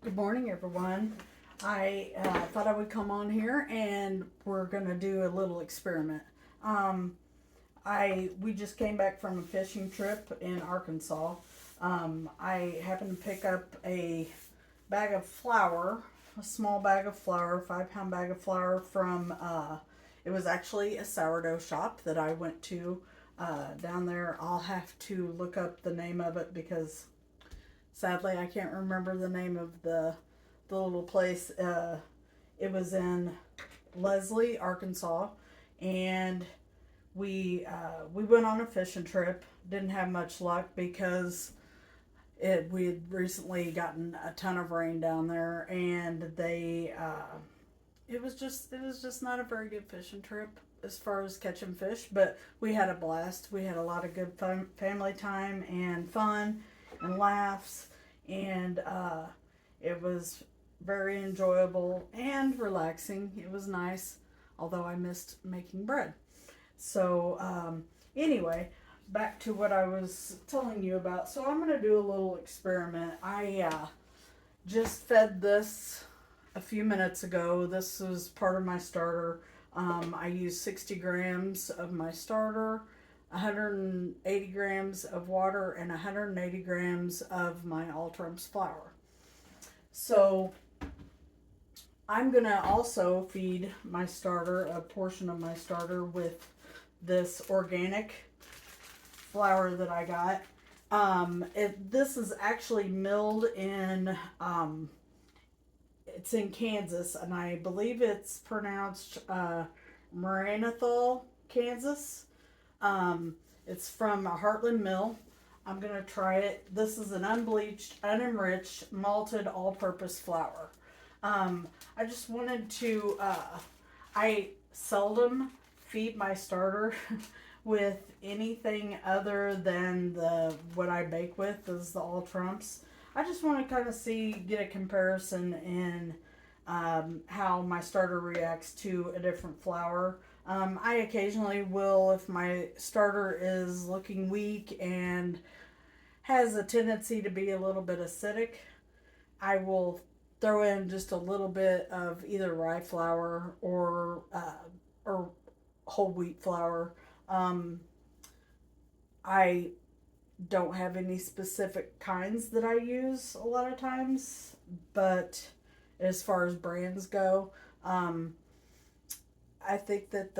Good morning, everyone. I thought I would come on here and we're gonna do a little experiment. Um, we just came back from a fishing trip in Arkansas. I happened to pick up a bag of flour, a small bag of flour, 5 pound bag of flour from. It was actually a sourdough shop that I went to down there. I'll have to look up the name of it because sadly, I can't remember the name of the little place. It was in Leslie, Arkansas, and we went on a fishing trip. Didn't have much luck because we had recently gotten a ton of rain down there, and it was just not a very good fishing trip as far as catching fish. But we had a blast. We had a lot of good fun, family time and fun and laughs, and it was very enjoyable and relaxing. It was nice, although I missed making bread. So, anyway, back to what I was telling you about. So, I'm going to do a little experiment. I just fed this a few minutes ago. This was part of my starter. I used 60 grams of my starter, 180 grams of water, and 180 grams of my all-purpose flour. So I'm going to also feed my starter, a portion of my starter, with this organic flour that I got. This is actually milled in, it's in Kansas, and I believe it's pronounced Maranathol, Kansas. It's from a Heartland mill. I'm going to try it. This is an unbleached, unenriched, malted all-purpose flour. I just wanted to, I seldom feed my starter with anything other than what I bake with is the all trumps. I just want to kind of get a comparison in how my starter reacts to a different flour. I occasionally will, if my starter is looking weak and has a tendency to be a little bit acidic, I will throw in just a little bit of either rye flour or whole wheat flour. I don't have any specific kinds that I use a lot of times, but as far as brands go, I think that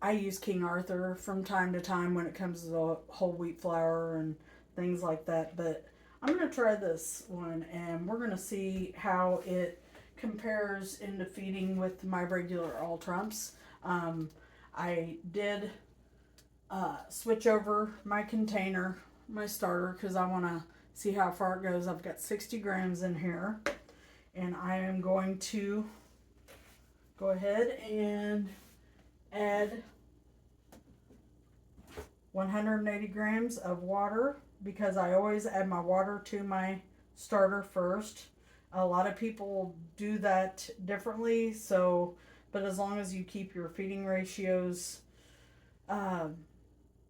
I use King Arthur from time to time when it comes to whole wheat flour and things like that. But I'm going to try this one and we're going to see how it compares into feeding with my regular all trumps. I did switch over my container, my starter, because I want to see how far it goes. I've got 60 grams in here, and I am going to go ahead and add 180 grams of water, because I always add my water to my starter first. A lot of people do that differently, but as long as you keep your feeding ratios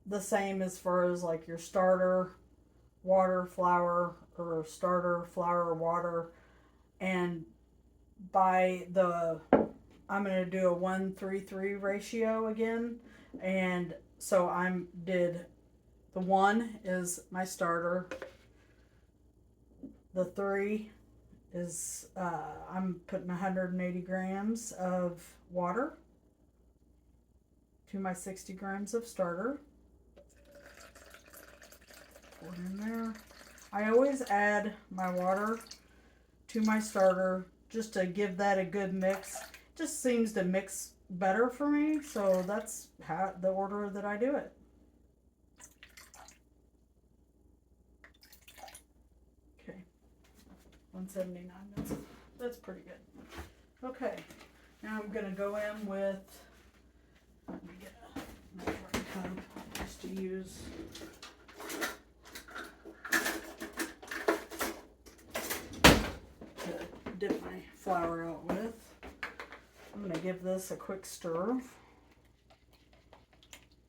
the same as far as like your starter, water, flour, or starter, flour, water, and I'm going to do a 1-3-3 ratio again, and so the 1 is my starter, the 3 is, I'm putting 180 grams of water to my 60 grams of starter. Pour it in there. I always add my water to my starter just to give that a good mix. It just seems to mix better for me, so that's the order that I do it. Okay, 179. That's pretty good. Okay, now I'm gonna go in with. Let me get a measuring cup just to use. To dip my flour out with. I'm going to give this a quick stir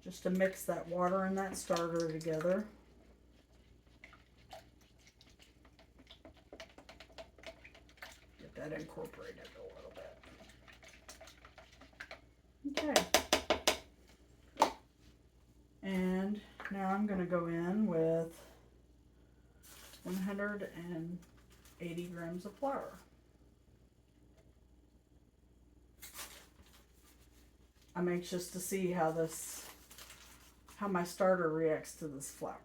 just to mix that water and that starter together. make that incorporated a little bit. Okay. And now I'm going to go in with 180 grams of flour. I'm anxious to see how my starter reacts to this flour.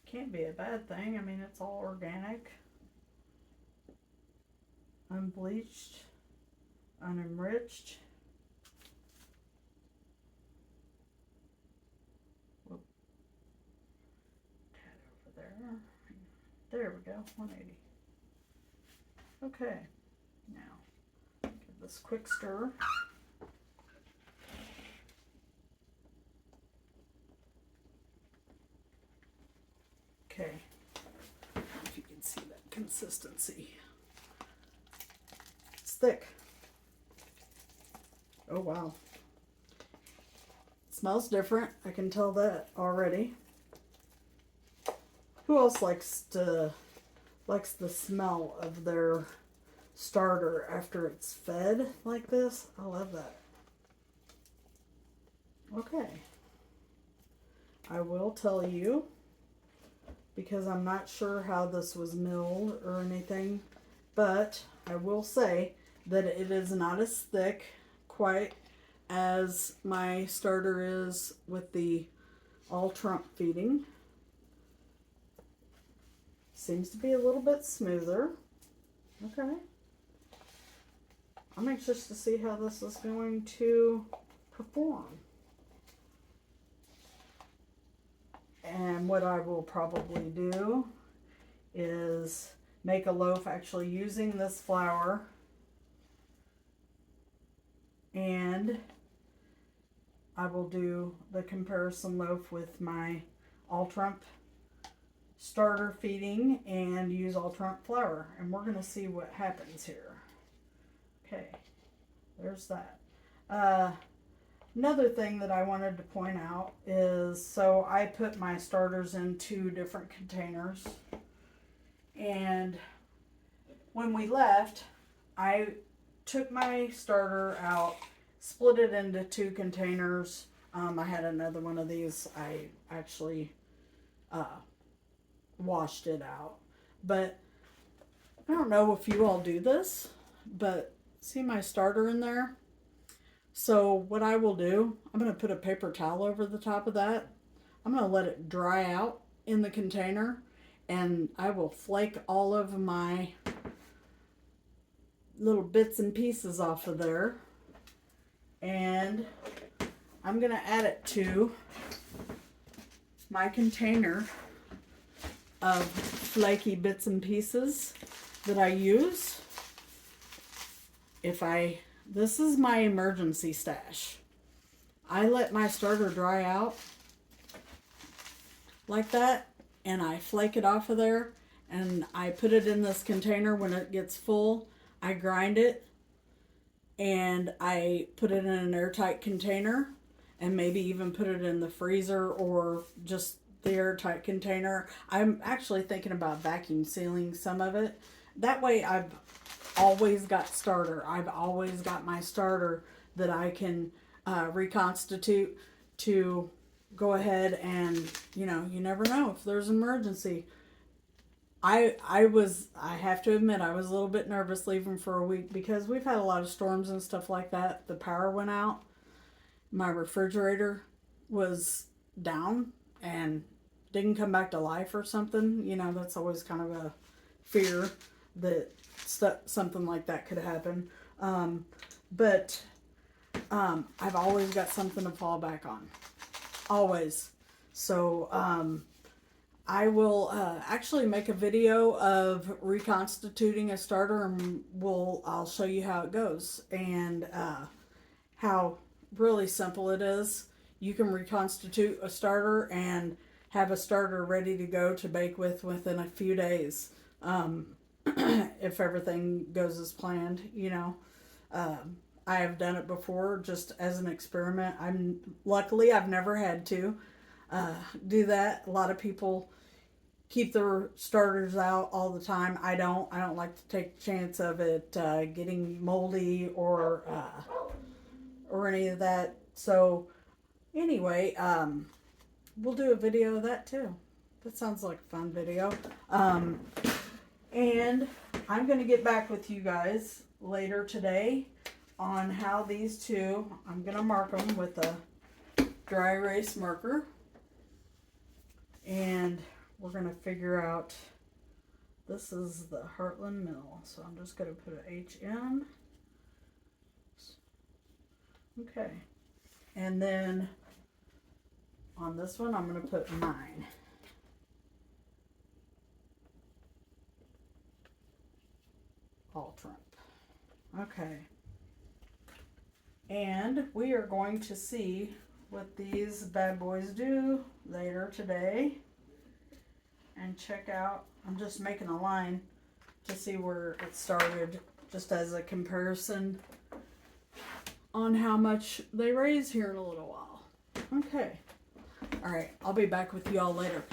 Can't be a bad thing. I mean, it's all organic, unbleached, unenriched. Whoop. Tad over there. There we go, 180. Okay, now give this a quick stir. Okay, if you can see that consistency. It's thick. Oh wow. It smells different. I can tell that already. Who else likes the smell of their starter after it's fed like this? I love that. Okay. I will tell you, because I'm not sure how this was milled or anything, but I will say that it is not as thick quite as my starter is with the all Trump feeding. Seems to be a little bit smoother. Okay. I'm anxious to see how this is going to perform. And what I will probably do is make a loaf actually using this flour, and I will do the comparison loaf with my all Trump starter feeding and use all Trump flour, and we're going to see what happens here. Okay, there's that. Another thing that I wanted to point out is, so I put my starters in 2 different containers, and when we left, I took my starter out, split it into 2 containers. I had another one of these. I actually washed it out, but I don't know if you all do this, but see my starter in there? So what I will do, I'm going to put a paper towel over the top of that. I'm going to let it dry out in the container, and I will flake all of my little bits and pieces off of there, and I'm going to add it to my container of flaky bits and pieces that I use. This is my emergency stash. I let my starter dry out like that, and I flake it off of there, and I put it in this container. When it gets full, I grind it, and I put it in an airtight container, and maybe even put it in the freezer or just the airtight container. I'm actually thinking about vacuum sealing some of it. That way I've always got starter. I've always got my starter that I can reconstitute to go ahead and, you never know if there's an emergency. I have to admit, I was a little bit nervous leaving for a week because we've had a lot of storms and stuff like that. The power went out. My refrigerator was down and didn't come back to life or something. That's always kind of a fear that something like that could happen. But I've always got something to fall back on. Always. So I will actually make a video of reconstituting a starter, and I'll show you how it goes, and how really simple it is. You can reconstitute a starter and have a starter ready to go to bake within a few days. If everything goes as planned, I have done it before just as an experiment. Luckily I've never had to do that. A lot of people keep the starters out all the time. I don't like to take the chance of it getting moldy or any of that. So anyway, we'll do a video of that too. That sounds like a fun video. And I'm going to get back with you guys later today on how these two, I'm going to mark them with a dry erase marker. And we're going to figure out, this is the Heartland mill. So I'm just going to put an H in. Okay. And then on this one, I'm going to put 9. All trump. Okay. And we are going to see what these bad boys do later today. And check out, I'm just making a line to see where it started, just as a comparison on how much they raise here in a little while. Okay. All right. I'll be back with you all later.